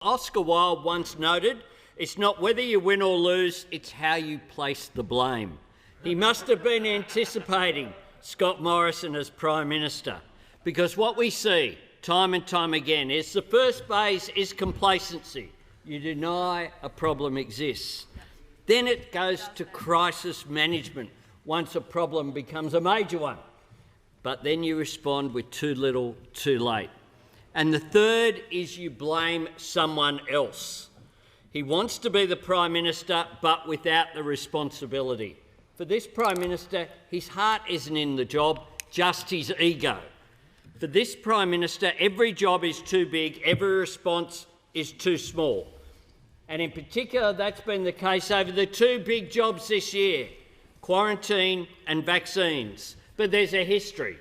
Oscar Wilde once noted, it's not whether you win or lose, it's how you place the blame. He must have been anticipating Scott Morrison as Prime Minister, because what we see time and time again is the first phase is complacency. You deny a problem exists. Then it goes to crisis management once a problem becomes a major one. But then you respond with too little, too late. And the third is you blame someone else. He wants to be the Prime Minister, but without the responsibility. For this Prime Minister, his heart isn't in the job, just his ego. For this Prime Minister, every job is too big, every response is too small. And in particular, that's been the case over the two big jobs this year, quarantine and vaccines. But there's a history.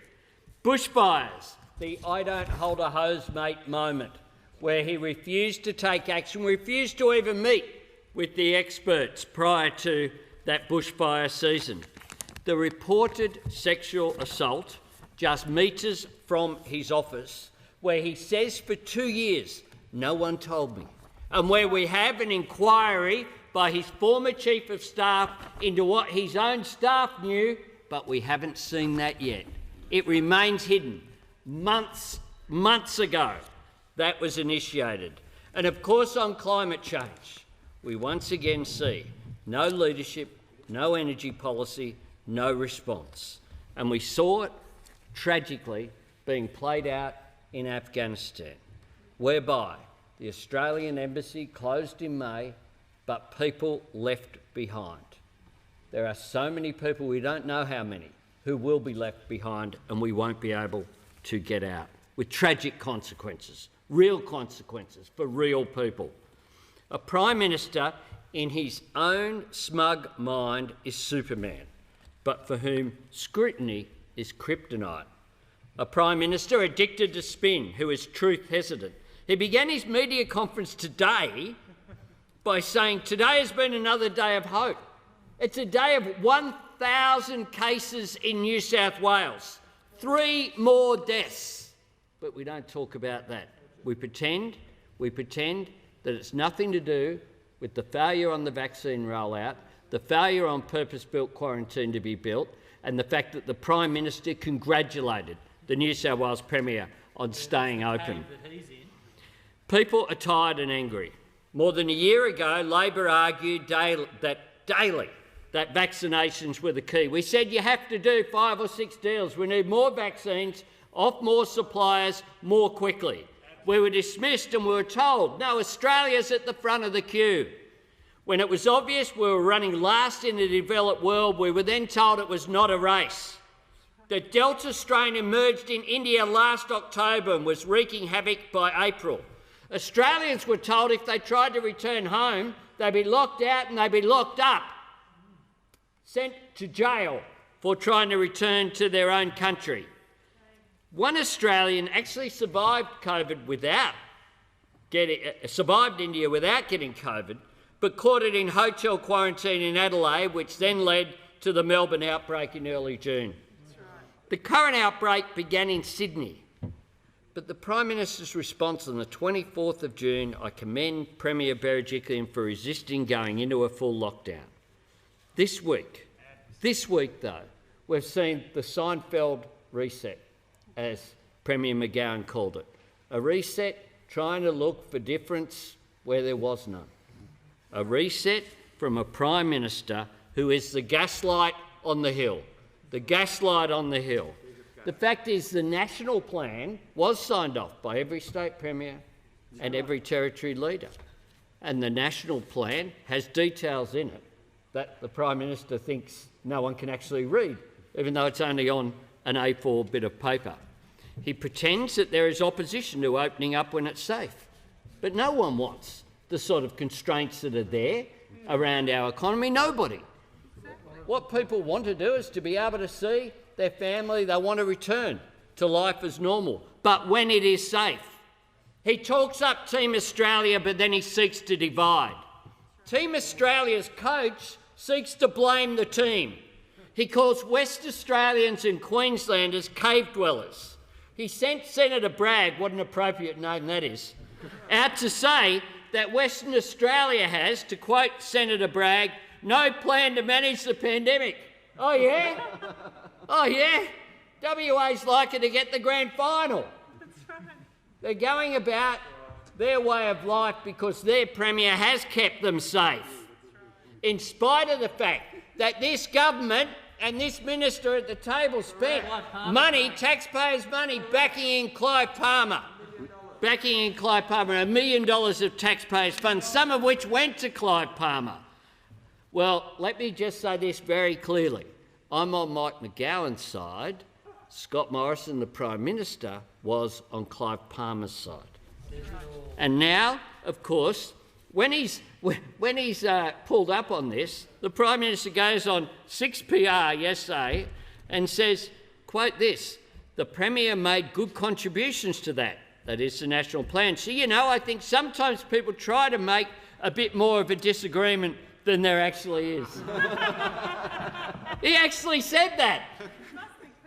Bushfires, the I don't hold a hose mate moment, where he refused to take action, refused to even meet with the experts prior to that bushfire season. The reported sexual assault just metres from his office, where he says for 2 years, no one told me, and where we have an inquiry by his former Chief of Staff into what his own staff knew, but we haven't seen that yet. It remains hidden. Months ago, that was initiated. And of course, on climate change, we once again see no leadership, no energy policy, no response. And we saw it, tragically, being played out in Afghanistan, whereby the Australian embassy closed in May, but people left behind. There are so many people, we don't know how many, who will be left behind and we won't be able to get out, with tragic consequences, real consequences for real people. A Prime Minister in his own smug mind is Superman, but for whom scrutiny is kryptonite. A Prime Minister addicted to spin, who is truth hesitant. He began his media conference today by saying, today has been another day of hope. It's a day of 1,000 cases in New South Wales, 3 more deaths. But we don't talk about that. We pretend that it's nothing to do with the failure on the vaccine rollout, the failure on purpose-built quarantine to be built, and the fact that the Prime Minister congratulated the New South Wales Premier on staying open. People are tired and angry. More than a year ago, Labor argued daily that vaccinations were the key. We said you have to do 5 or 6 deals. We need more vaccines, off more suppliers, more quickly. We were dismissed and we were told, no, Australia's at the front of the queue. When it was obvious we were running last in the developed world, we were then told it was not a race. The Delta strain emerged in India last October and was wreaking havoc by April. Australians were told if they tried to return home, they'd be locked out and they'd be locked up, sent to jail for trying to return to their own country. One Australian actually survived India without getting COVID, but caught it in hotel quarantine in Adelaide, which then led to the Melbourne outbreak in early June. The current outbreak began in Sydney, but the Prime Minister's response on the 24th of June, I commend Premier Berejiklian for resisting going into a full lockdown. This week though, we've seen the Seinfeld reset, as Premier McGowan called it. A reset trying to look for difference where there was none. A reset from a Prime Minister who is the gaslight on the hill. The gaslight on the hill. The fact is the national plan was signed off by every state premier and every territory leader. And the national plan has details in it that the Prime Minister thinks no one can actually read, even though it's only on an A4 bit of paper. He pretends that there is opposition to opening up when it's safe, but no one wants the sort of constraints that are there around our economy. Nobody. What people want to do is to be able to see their family. They want to return to life as normal, but when it is safe. He talks up Team Australia, but then he seeks to divide. Team Australia's coach seeks to blame the team. He calls West Australians and Queenslanders cave dwellers. He sent Senator Bragg, what an appropriate name that is, out to say that Western Australia has, to quote Senator Bragg, no plan to manage the pandemic. Oh, yeah? Oh, yeah? WA's likely to get the grand final. That's right. They're going about their way of life because their Premier has kept them safe, in spite of the fact that this government and this minister at the table spent money, taxpayers' money, backing in Clive Palmer, $1 million of taxpayers' funds, some of which went to Clive Palmer. Well, let me just say this very clearly. I'm on Mike McGowan's side. Scott Morrison, the Prime Minister, was on Clive Palmer's side. And now, of course, when he's pulled up on this, the Prime Minister goes on 6PR yesterday and says, quote this, "The Premier made good contributions to that is the national plan." So, you know, I think sometimes people try to make a bit more of a disagreement than there actually is. He actually said that.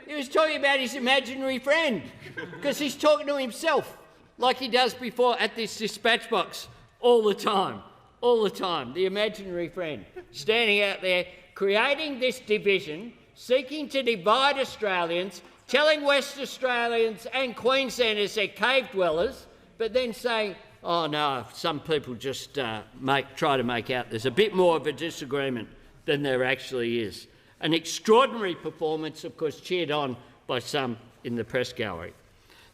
He was talking about his imaginary friend, because he's talking to himself like he does before at this dispatch box all the time, the imaginary friend, standing out there, creating this division, seeking to divide Australians, telling West Australians and Queenslanders they're cave dwellers, but then saying, oh no, some people just try to make out there's a bit more of a disagreement than there actually is. An extraordinary performance, of course, cheered on by some in the press gallery.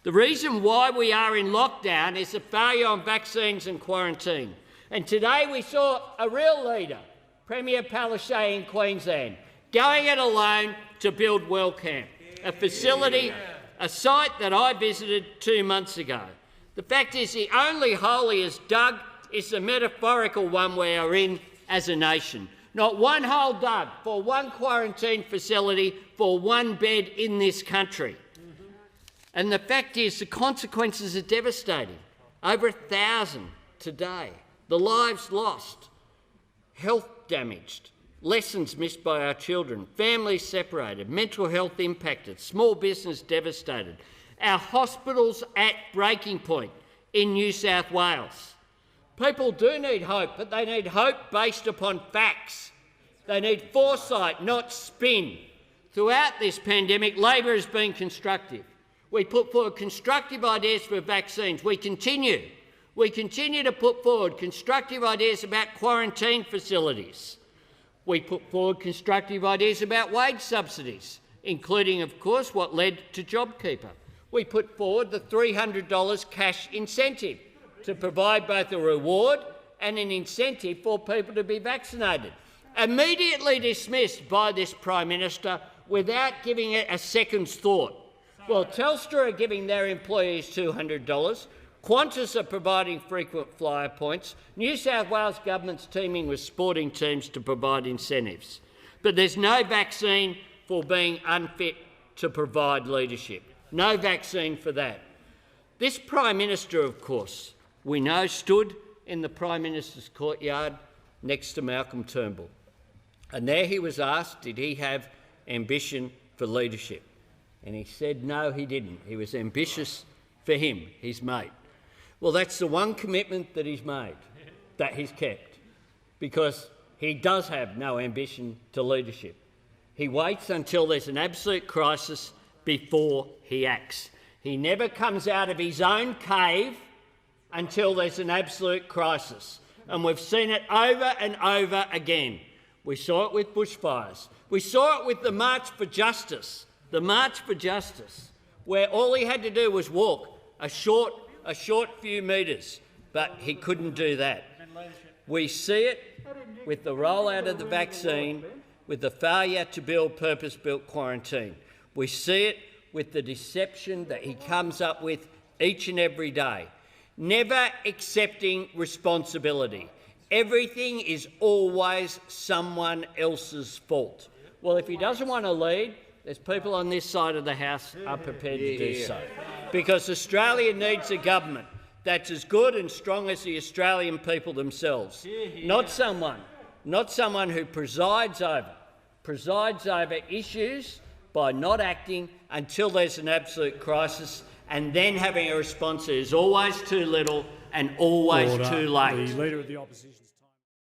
The reason why we are in lockdown is a failure on vaccines and quarantine. And today we saw a real leader, Premier Palaszczuk in Queensland, going it alone to build Wellcamp, a facility, a site that I visited 2 months ago. The fact is the only hole he has dug is the metaphorical one we are in as a nation. Not one hole dug for one quarantine facility for one bed in this country. And the fact is the consequences are devastating. Over 1,000 today. The lives lost, health damaged, lessons missed by our children, families separated, mental health impacted, small business devastated. Our hospitals at breaking point in New South Wales. People do need hope, but they need hope based upon facts. They need foresight, not spin. Throughout this pandemic, Labor has been constructive. We put forward constructive ideas for vaccines. We continue to put forward constructive ideas about quarantine facilities. We put forward constructive ideas about wage subsidies, including, of course, what led to JobKeeper. We put forward the $300 cash incentive to provide both a reward and an incentive for people to be vaccinated. Immediately dismissed by this Prime Minister without giving it a second's thought. Well, Telstra are giving their employees $200, Qantas are providing frequent flyer points, New South Wales government's teaming with sporting teams to provide incentives. But there's no vaccine for being unfit to provide leadership. No vaccine for that. This Prime Minister, of course, we know stood in the Prime Minister's courtyard next to Malcolm Turnbull. And there he was asked, did he have ambition for leadership? And he said no, he didn't. He was ambitious for him, his mate. Well, that's the one commitment that he's made, that he's kept, because he does have no ambition to leadership. He waits until there's an absolute crisis before he acts. He never comes out of his own cave until there's an absolute crisis. And we've seen it over and over again. We saw it with bushfires. We saw it with the March for Justice, where all he had to do was walk a short few metres, but he couldn't do that. We see it with the rollout of the vaccine, with the failure to build purpose-built quarantine. We see it with the deception that he comes up with each and every day, never accepting responsibility. Everything is always someone else's fault. Well, if he doesn't want to lead, there's people on this side of the House are prepared to do so. Because Australia needs a government that's as good and strong as the Australian people themselves. Not someone who presides over issues by not acting until there's an absolute crisis and then having a response that is always too little and always too late. The Leader of the Opposition.